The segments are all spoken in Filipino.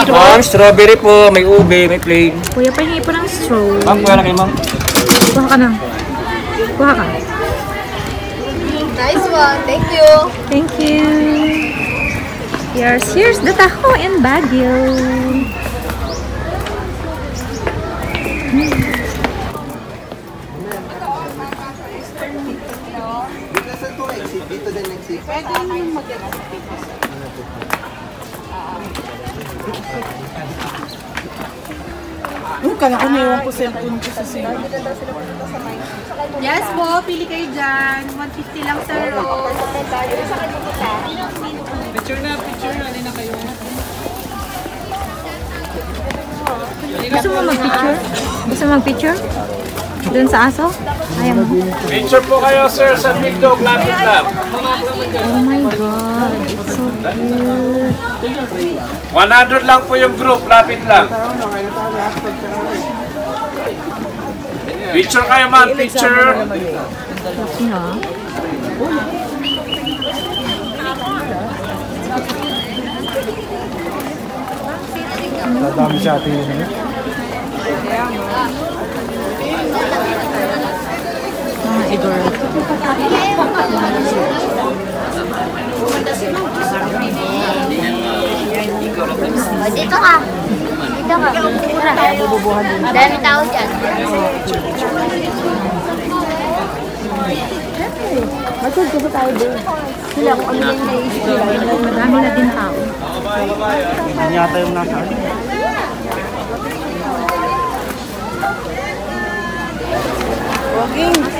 straw? Strawberry po, may ube, may plain. Kuya, pahingi po ng straw. Ma'am, kuya na kayo, ma'am. Kuha ka na. Kuha ka. Nice one. Thank you. Thank you. Here's the taho and Baguio. Kaya ko naiwan ko sa yung ko sa sila. Yes po, pili kayo dyan. 150 lang sa roll. Picture na, alin na kayo. Gusto mo mag-picture? Gusto mo mag-picture? Doon sa aso? Ayaw mo? Picture po kayo, sir, sa Big Dog, lapit lang. Oh my God, it's so cute. 100 lang po yung group, lapit lang. Picture kayo, ma'am, picture. Sino? Dadami sa atin yun. Igor. Dito ka. Dito ka. Mura. Dami tao dyan. Matulog ko tayo doon. Sila kung ano yung naisip nila. Madami na din tao. Hindi yata yung nasa ano.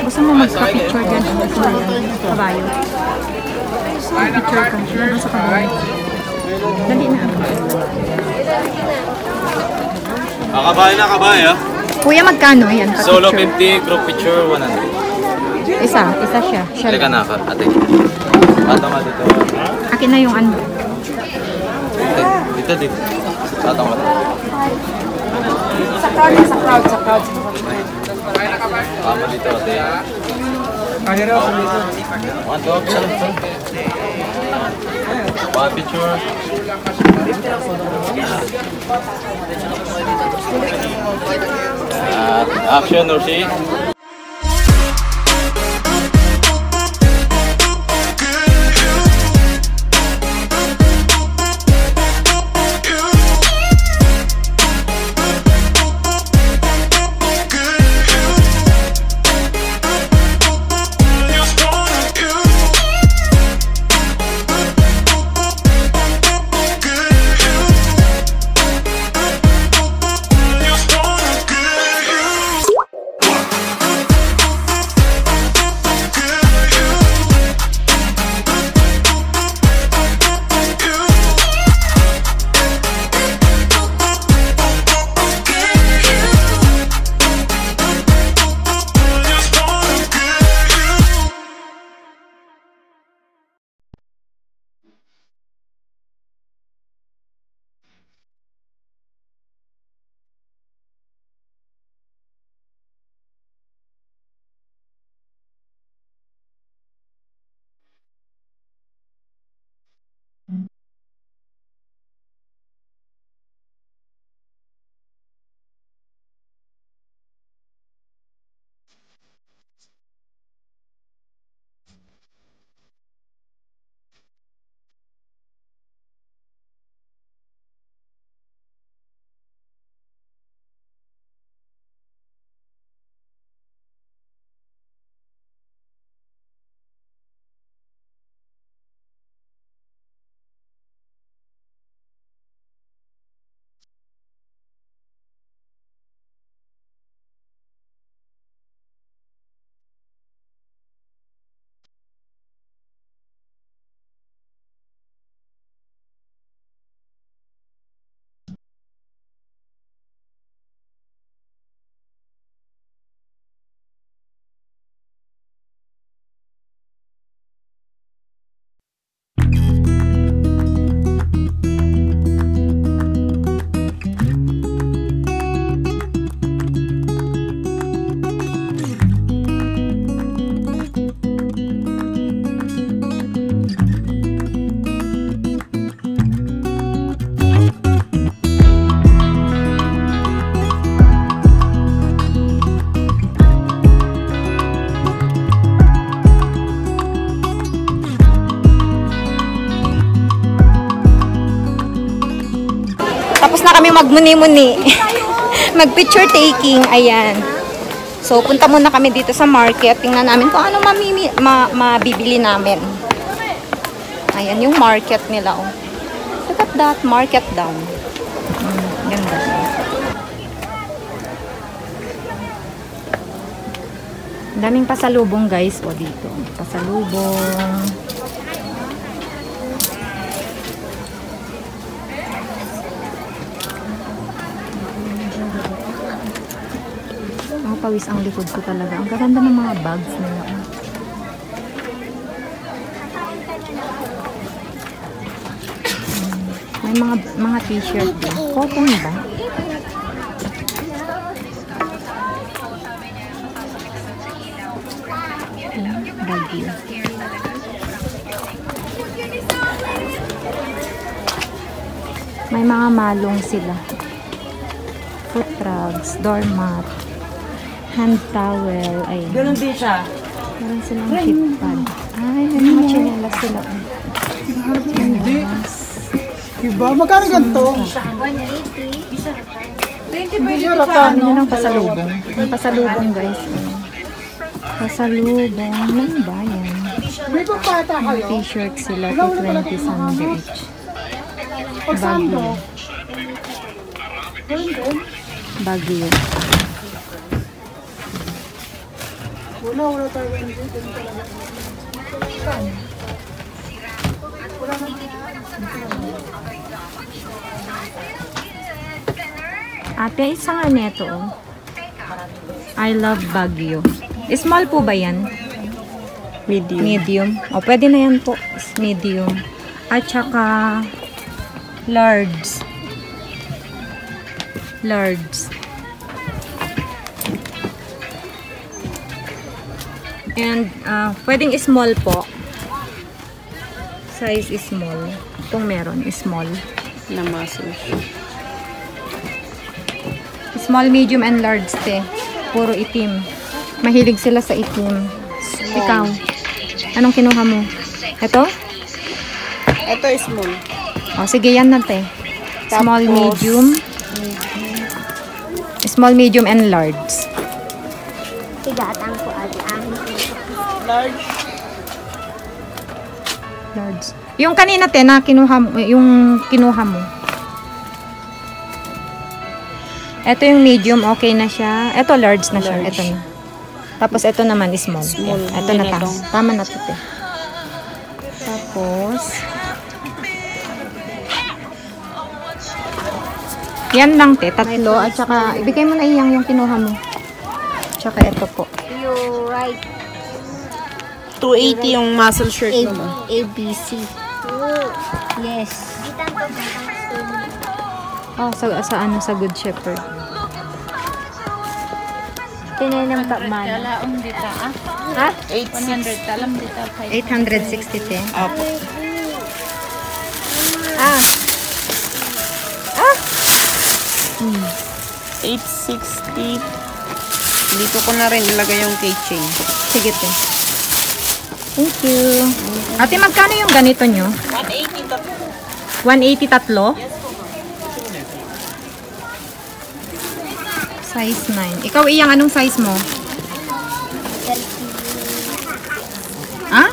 Gusto mo magpa-picture dyan? Kabayo. Picture ka. Nasa kabayo. Dali na. Kabay na, kabay, ha? Kuya, magkano? Ayan, Solo pa-picture. 50, group picture 100. Isa siya. Siya Halika lang. na, ate. Patama dito. Akin na yung ano. Dito. Patama dito. Sa crowd. Patama dito, ate. Kaya raw sa dito. One, two, one picture. Action, Norsi. magmuni-muni. Mag-picture taking. Ayan. So, punta muna kami dito sa market. Tingnan namin kung ano mabibili namin. Ayan, yung market nila. Oh. Look at that. Market down. Ganda. Daming pasalubong, guys. O, dito. Pasalubong. Pawis ang likod ko talaga. Ang gaganda ng mga bags nila. May mga t-shirt din. Cotton ba? Baggy. May mga malong sila. Foot rugs, doormat, hand towel. Ayun. Ganun din siya. Meron silang hip pad. Ay, may mga chinelas sila. Chinelas. Diba? Magkano ganito? 180. Hindi siya ratan. Ano ng pasalubong? Yung pasalubong, guys. Pasalubong. Ano ba yan? May pagpata kayo? T-shirt sila. 220 Sunday each. Bagyo. Bagyo. Wala tayo. Ate, isang neto. Oh. I love Baguio. Small po ba yan? Medium. Medium. O, pwede na yan po. Medium. At saka large. Large. And, pwedeng small po. Size is small. Itong meron, small. Na muscle. Small, medium, and large, te. Puro itim. Mahilig sila sa itim. Ikaw, anong kinuha mo? Ito? Ito is small. O, sige, yan na, te. Small, Tapos, medium. Small, medium, and large. Tigatang ko ang Large. Large. Yung kanina, te, na kinuha mo, yung kinuha mo. Ito yung medium, okay na siya. Ito large na siya. Ito na. Tapos ito naman is small. Ito na ta. Tama na ito. Tapos yan lang, te. Tatlo. At saka ibigay mo na yung kinuha mo. Tsaka ito po. You right. 280 yung muscle shirt naman. ABC. Yes. Oh, sa Good Shepherd. Tinanong ka man. Talaong dita ah. Ha? 100 talam dita. 860, te. Apo. Ah. 860. Dito ko na rin ilagay yung keychain. Sige, te. Thank you. Ate, magkano yung ganito nyo? 180 tatlo? Size 9. Ikaw, Iyang, anong size mo? Ah?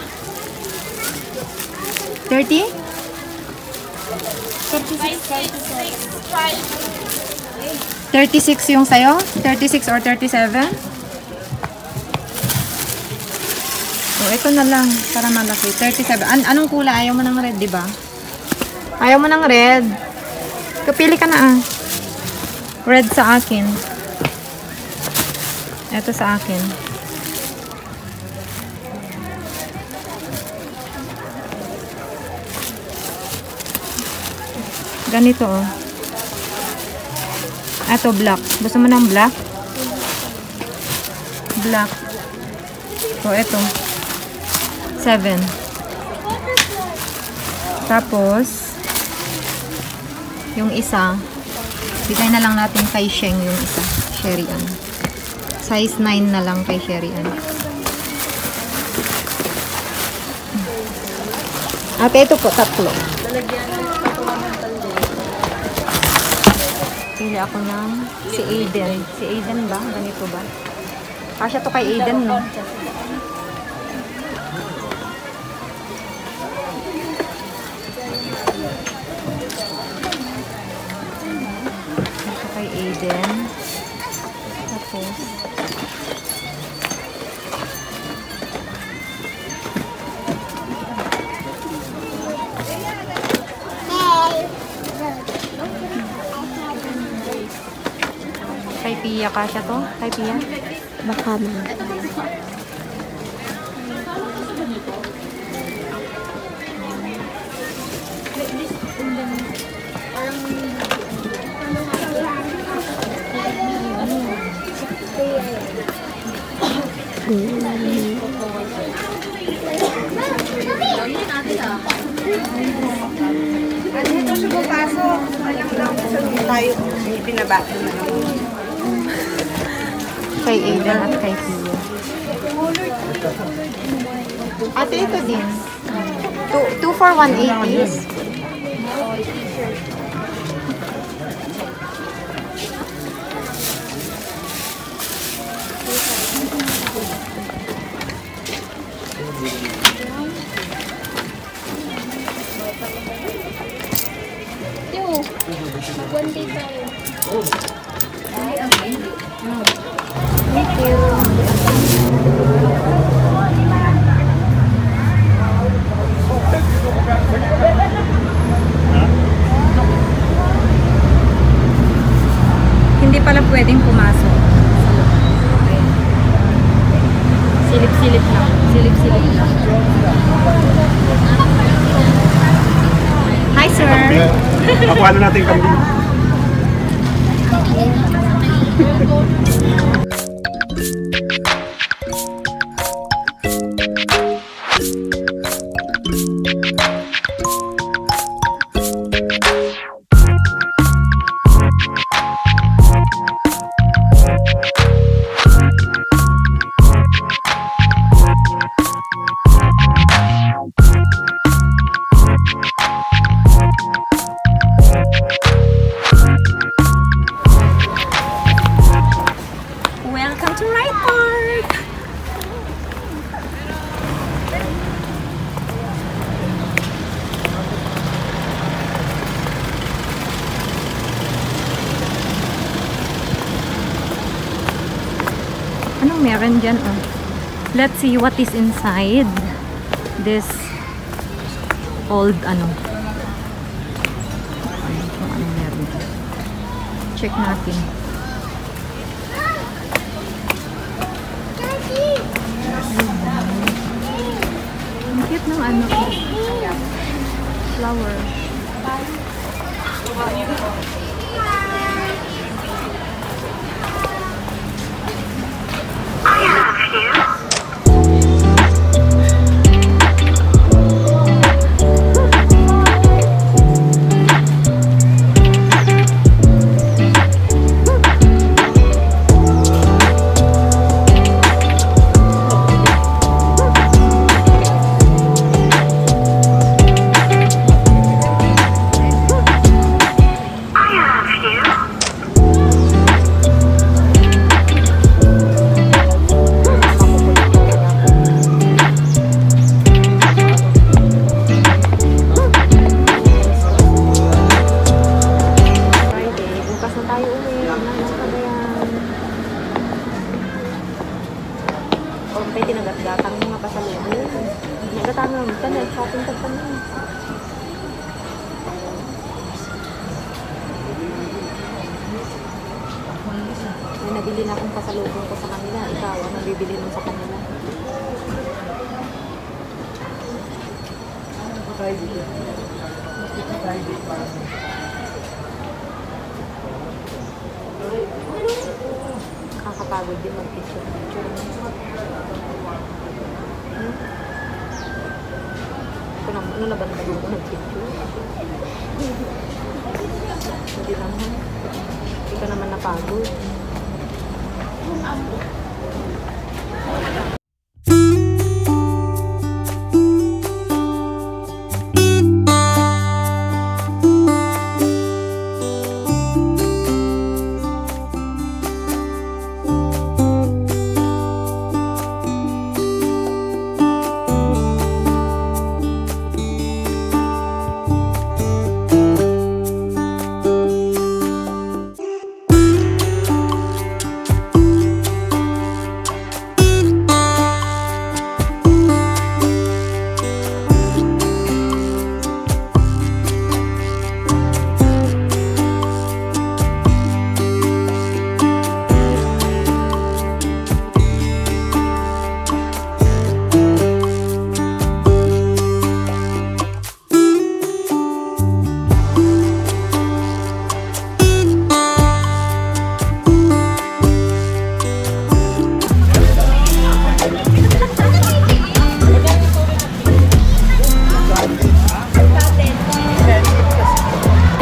30? 36 yung sayo? 36 or 37? Oh, ito na lang para malaki. 37. Anong kulay? Ayaw mo ng red, di ba? Ayaw mo ng red. Kapili ka na ah. Red sa akin. Ito sa akin. Ganito oh. Ito black. Gusto mo ng black? Black. So, ito. 7. Tapos, yung isa, bigay na lang natin kay Sheng yung isa. Sherry Ann. Size 9 na lang kay Sherry Ann. Ate, ito po, tatlo. Pili ako ng si Aiden. Si Aiden ba? Ganito ba? Kasya to kay Aiden, no? Ito kay Aiden. Tapos, kay Pia, kasya to? Kay Pia? Baka na. Ito siya papasok. Alam lang tayo. Pinabato na lang. Kay Aiden at kay Pia. Ate, ito din. 2 for 180. Thank you. Hindi pala pwedeng pumasok. Silip-silip lang. Silip-silip lang. Hi, sir. Pakuha na natin yung kambing. Welcome to Ride Park! Anong meron dyan? Oh? Let's see what is inside this old ano. Kung anong meron dyan. Check natin. Ang cute ng ano. Flower. Tinagat-gatang mga pasalubong. Nagatang naman ka na, shopping ka pa na. May nabili na akong pasalubong ko sa kanila. Ikaw, ang nabibili mo sa kanila. Kakapagod din mag-picture. Ano na ba naman ako nag-picture? Hindi naman. Hindi ka naman napagod.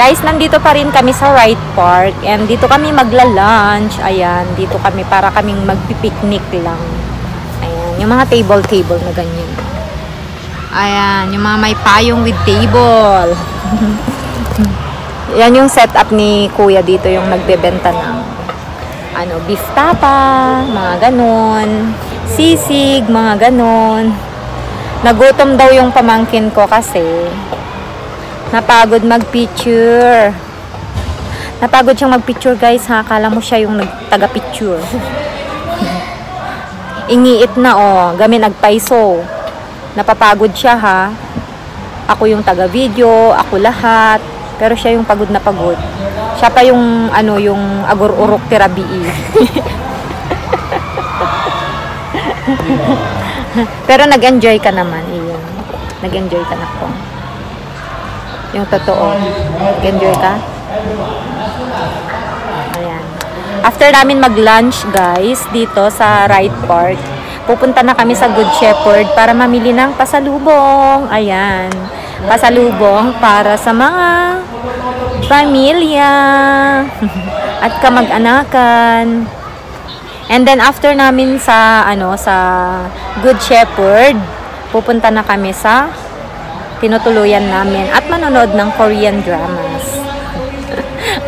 Guys, nandito pa rin kami sa Wright Park. And dito kami magla-lunch. Ayan, dito kami para kaming magpipiknik lang. Ayan, yung mga table na ganyan. Ayan, yung mga may payong with table. Yan yung setup ni Kuya dito, yung nagbebenta ng beef tapa, mga ganon. Sisig, mga ganon. Nagutom daw yung pamangkin ko kasi napagod mag-picture. Napagod siyang mag-picture, guys, ha. Akala mo siya yung taga-picture. Ingiit na, Gami nagpaiso. Napapagod siya, ha. Ako yung taga-video, ako lahat. Pero siya yung pagod na pagod. Siya pa yung, yung agur-urok tirabii. Pero nag-enjoy ka naman, iyon. Nag-enjoy ka na po. Yung totoo. Nag-enjoy ka? Ayan. After namin mag-lunch, guys, dito sa Wright Park, pupunta na kami sa Good Shepherd para mamili ng pasalubong. Ayan. Pasalubong para sa mga pamilya at kamag-anakan. And then after namin sa sa Good Shepherd, pupunta na kami sa tinutuluyan namin at manonood ng Korean dramas.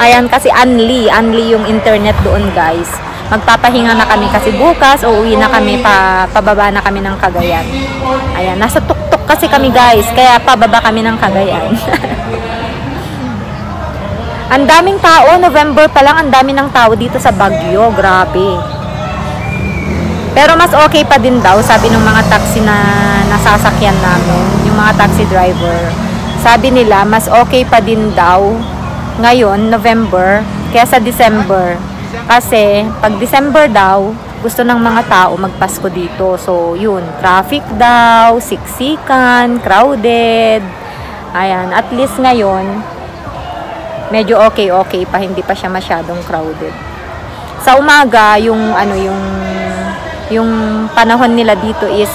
Ayan, kasi unli yung internet doon, guys. Magpapahinga na kami kasi bukas uuwi na kami, pababa na kami ng Cagayan. Ayan, nasa tuktok kasi kami, guys, kaya pababa kami ng Cagayan. Ang daming tao, November pa lang, ang dami ng tao dito sa Baguio, grabe. Pero mas okay pa din daw, sabi ng mga taxi na nasasakyan namin, yung mga taxi driver. Sabi nila, mas okay pa din daw ngayon, November, kaya sa December. Kasi, pag December daw, gusto ng mga tao magpasko dito. So, yun, traffic daw, siksikan, crowded. Ayan, at least ngayon, medyo okay pa, hindi pa siya masyadong crowded. Sa umaga, yung panahon nila dito is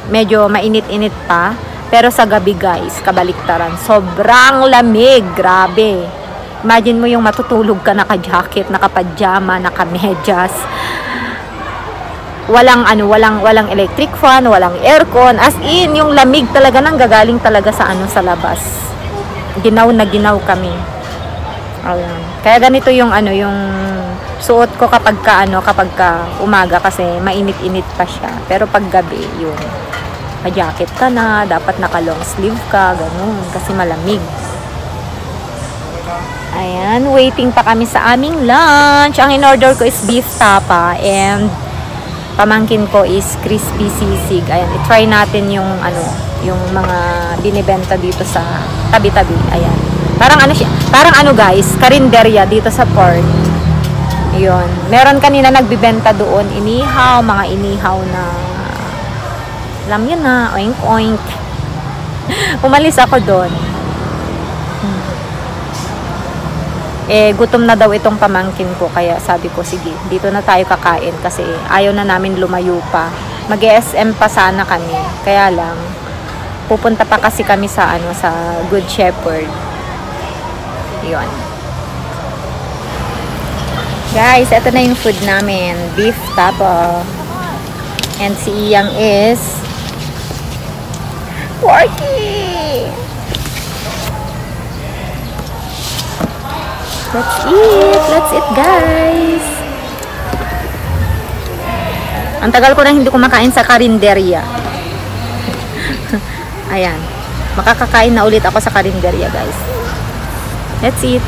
medyo mainit-init pa, pero sa gabi, guys, kabaliktaran, sobrang lamig, grabe. Imagine mo yung matutulog ka naka-jacket, naka-pajama, naka-medyas. Walang electric fan, walang aircon, as in yung lamig talaga nang gagaling talaga sa sa labas. Ginaw na ginaw kami. Ayan. Kaya ganito yung yung suot ko kapag umaga kasi mainit-init pa siya. Pero pag gabi, yun. Pa-jacket ka na, dapat naka-long sleeve ka, ganun, kasi malamig. Ayan, waiting pa kami sa aming lunch. Ang in-order ko is beef tapa and pamangkin ko is crispy sisig. Ayan, i-try natin yung yung mga binibenta dito sa tabi-tabi. Ayan. Parang guys, karinderya dito sa port. Yun. Meron kanina nagbibenta doon, inihaw, mga inihaw na alam yun na, oink oink. Umalis ako doon. Gutom na daw itong pamangkin ko, kaya sabi ko, sige, dito na tayo kakain kasi ayaw na namin lumayo pa. Mag-SM pa sana kami. Kaya lang, pupunta pa kasi kami sa sa Good Shepherd. Yun. Guys, ito na yung food namin. Beef tapa. And si Iyang is Porky! Let's eat, guys! Ang tagal ko na hindi kumakain sa karinderya. Ayan. Makakakain na ulit ako sa karinderya, guys. Let's eat!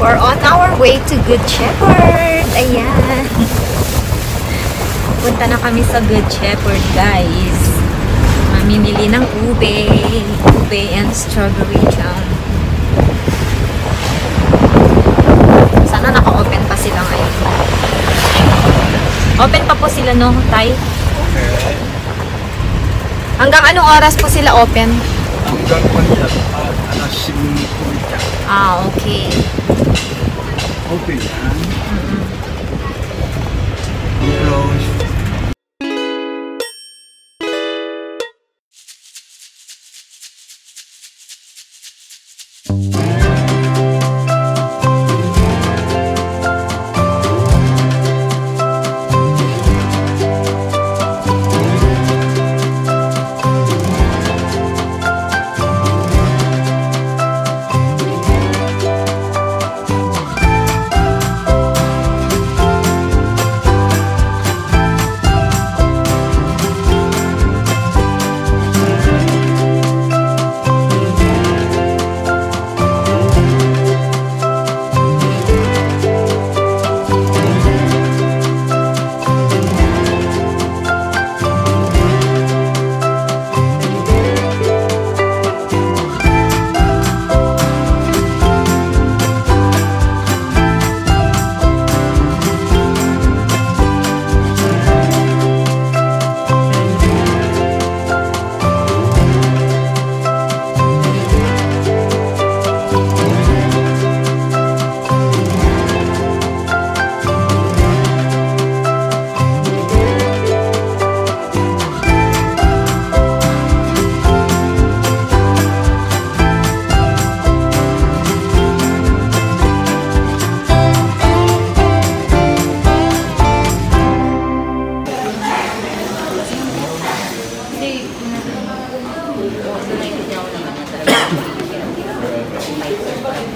We're on our way to Good Shepherd. Ayan. Punta na kami sa Good Shepherd, guys. Mamimili ng ube. Ube and strawberry jam. Sana naka-open pa sila ngayon. Open pa po sila, no, Tay? Hanggang anong oras po sila open? Hanggang alas 5 po ito. Ah, okay. Open yan. Close.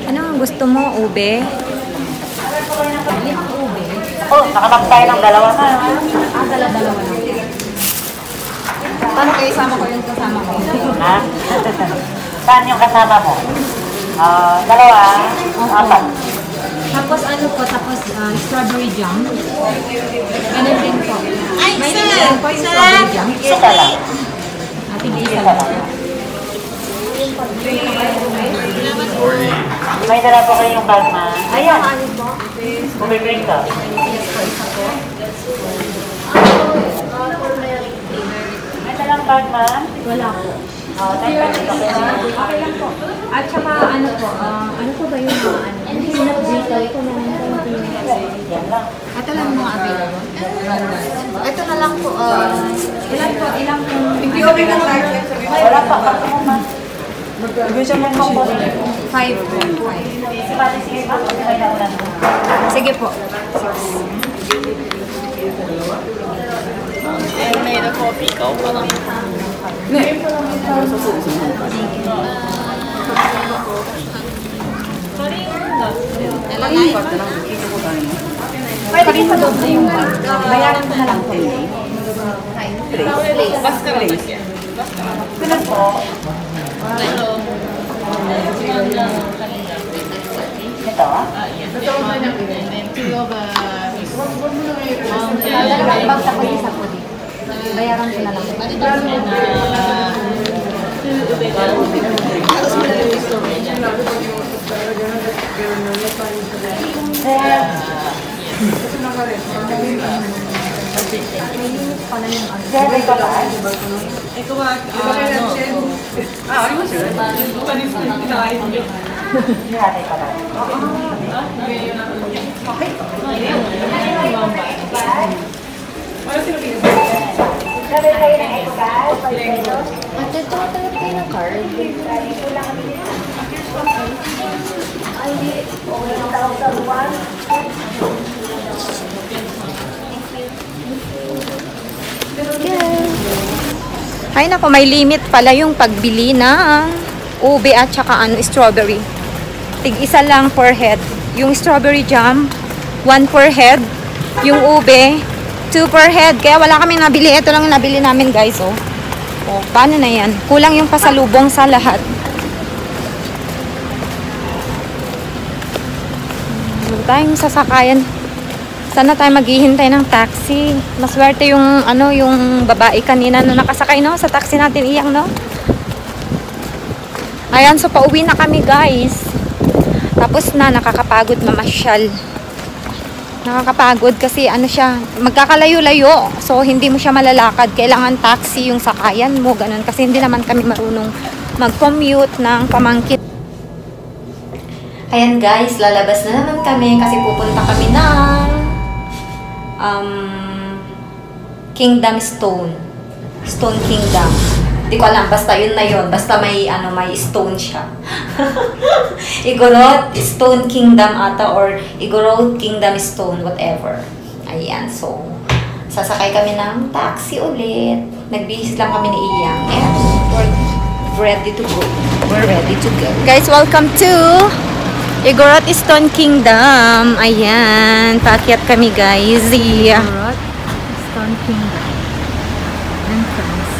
Ano ang gusto mo, ube? Oh, nakamap tayo ng dalawa na. Dalawa na. Paano kayo isama ko yung kasama ko? Ha? Saan yung kasama mo? Dalawa, apat. Tapos ano po, strawberry jam. Ganun din po. Ay, may din po yung strawberry jam. Isa lang. Ating isa Isa lang. lang. May dala po kayong bag ma. Ayan. Bumibring ka. May dalang bag ma. Wala po. Okay lang po. At saka ano po, ano po ba yung mga ano? Peanut brittle ko na Yan lang. ito lang mga available. Ito na lang po. Ilan po? Ilang po? Wala pa. Kaso mo ma. Mag-measurement mo po. 5 po. Sige pa. May naulan mo. Sige po. Pwede rin sa doble yung bag. Bayaran ko na lang po. Basta place. Ganun po. Ito? Dalawang bag sa isa po dito. Bayaran ko na lang. Ay nako, may limit pala yung pagbili ng ube at saka strawberry. Tig-isa lang per head. Yung strawberry jam, 1 per head. Yung ube, 2 per head. Kaya wala kami nabili. Ito lang yung nabili namin, guys. Oh. Oh, paano na yan? Kulang yung pasalubong sa lahat. Huwag tayong sasakayan. Sana tayo maghihintay ng taxi. Maswerte yung ano, yung babae kanina na nakasakay, no, sa taxi natin iyang, no. Ayan, so pauwi na kami, guys. Tapos na, nakakapagod mamasyal. Nakakapagod kasi ano siya, magkakalayo-layo. So hindi mo siya malalakad. Kailangan taxi yung sakayan mo, ganun. Kasi hindi naman kami marunong mag-commute ng pamangkin. Ayan, guys, lalabas na naman kami kasi pupunta kami ng Kingdom Stone Kingdom. Hindi ko alam, basta yun na yun. Basta may may stone siya. Igorot Stone Kingdom ata, or Igorot Kingdom Stone, whatever. Ayan, so sasakay kami ng taxi ulit. Nagbihis lang kami ni Iyang and we're ready to go. Guys, welcome to Igorot Stone Kingdom. Ayan, paakyat kami, guys. Igorot Stone Kingdom entrance.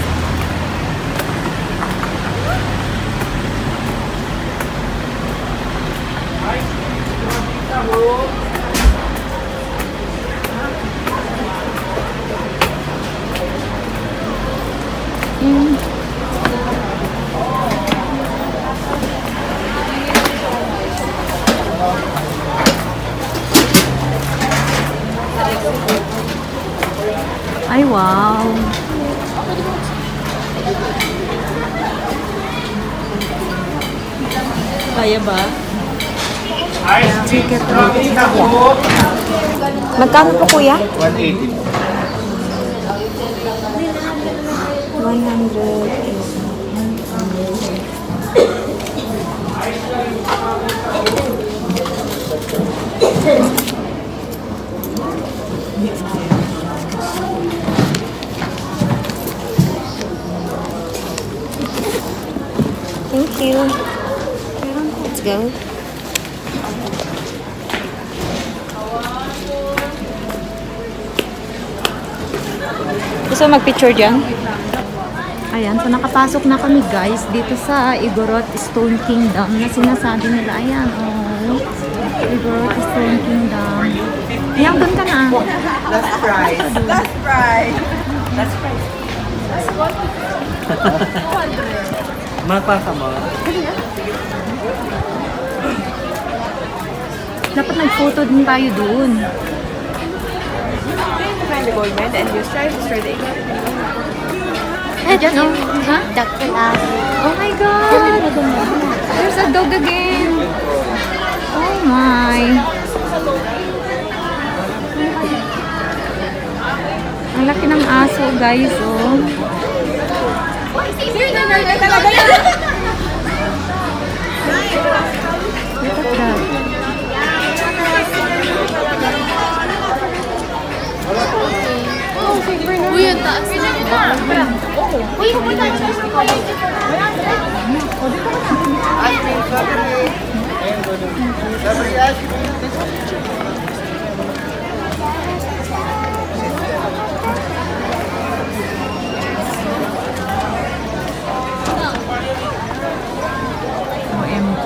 Ay, wow. Kaya ba? Ticket rate na po. Magkano po, kuya? 180. 100. Thank you. Let's go. Gusto magpicture dyan? Ayan, so nakapasok na kami, guys, dito sa Igorot Stone Kingdom na sinasabi nila. Ayan, oh. Igorot Stone Kingdom. Ayan, doon ka na. Last price. Last price. Last price. Mapasa mo. Dapat nag-photo din tayo doon. Find the gold man and you try to start the Eh, dyan, oh. Ha? Oh my God! There's a dog again. Oh my. Ang laki ng aso, guys, oh. Look at that. Uy, ang taas na. Uy, pupunta ka sa OMG.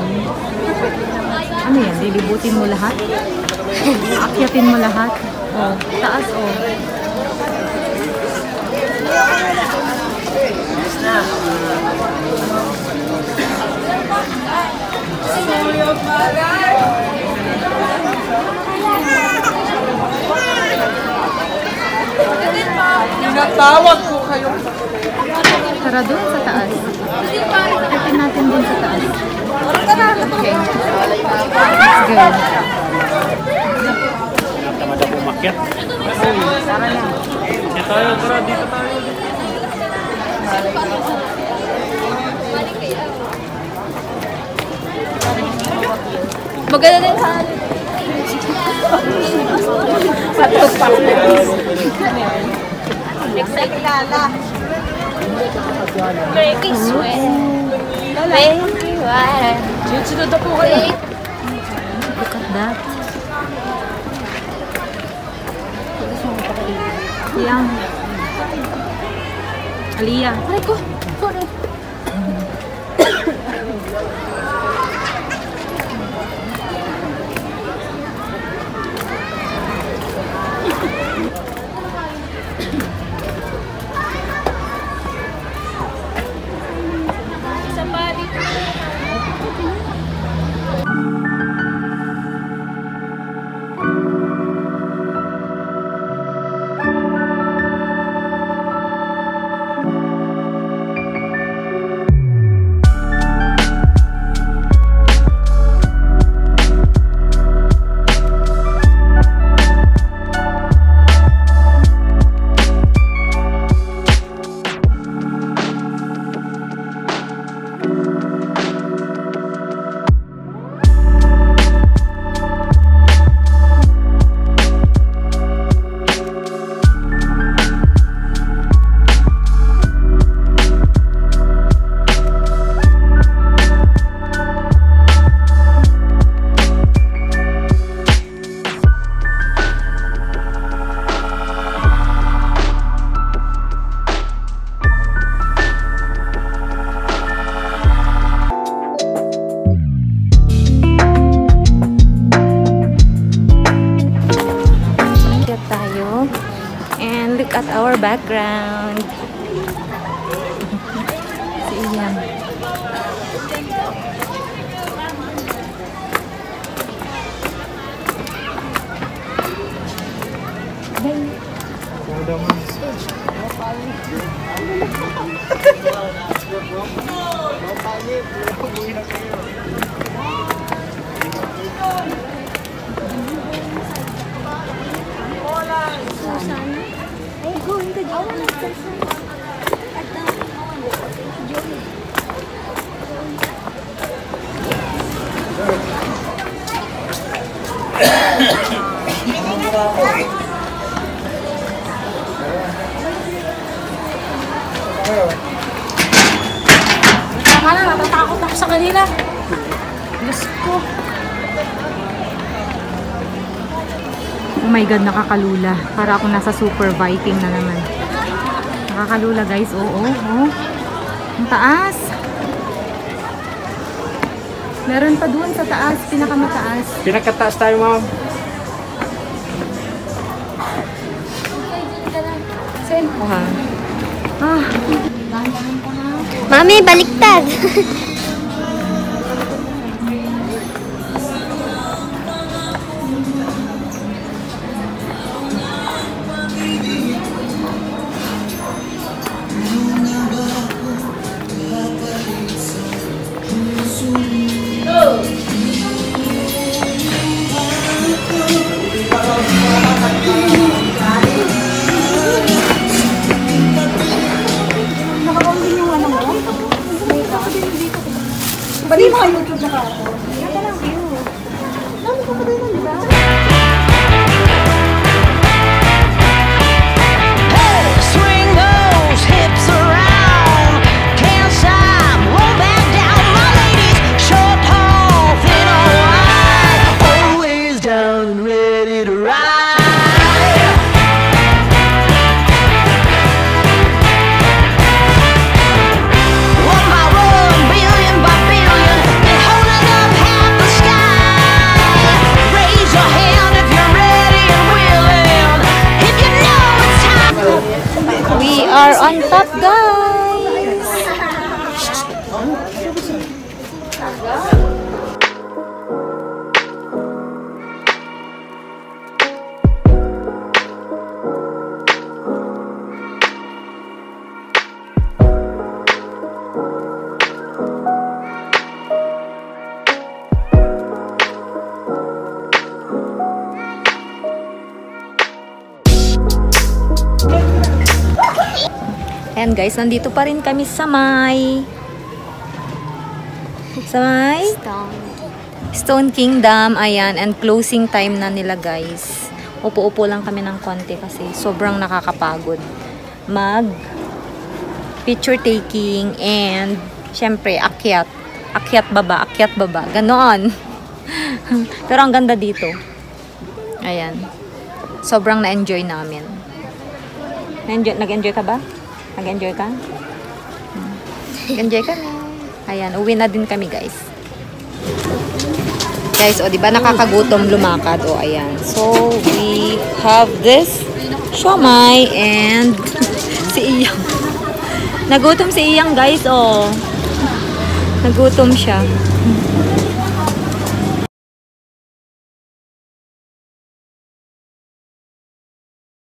Ano yan? Lilibutin mo lahat? Aakyatin mo lahat? Oh, taas, oh. Natawag ko kayo. Tara doon sa taas. Atin natin doon sa taas. Okay. Let's go. Tamad ako umakyat. Dito tayo, tara, dito tayo. Maganda din sa patupak na. Excited lala. Breaking sweat. Very well. Sunod po kayo. Look at that. Yang. Aliyah. Aray ko. our background. Si Ian. Tama na, natatakot ako sa kanila. Diyos ko. Oh my God, nakakalula. Para ako nasa Super Viking na naman. Nakakalula guys. Oo. Ang taas. Meron pa doon sa taas. Pinakamataas. Pinakataas tayo, ma'am. Mami, baliktad. Bali mga YouTube na ka ako. Yan lang view. Dami ko pa din nun, di ba? Swing those hips around. Can't stop, roll back down. My ladies, short, tall, thin or wide, always down and ready to ride. One by one, billion by billion, they're holding up half the sky. Raise your hand if you're ready and willing. If you know it's time. We are on top, guys! Ayan guys, nandito pa rin kami sa may Stone Kingdom. Ayan, and closing time na nila guys. Upo-upo lang kami ng konti kasi sobrang nakakapagod mag picture taking and syempre akyat baba, ganon. Pero ang ganda dito. Ayan, sobrang na-enjoy namin. Nag-enjoy ka ba? Nag-enjoy ka? Nag-enjoy ka na. Ayan, uwi na din kami guys. Guys, o diba nakakagutom lumakad? O ayan. So, we have this siomai and si Iyang. Nagutom si Iyang guys, o. Nagutom siya.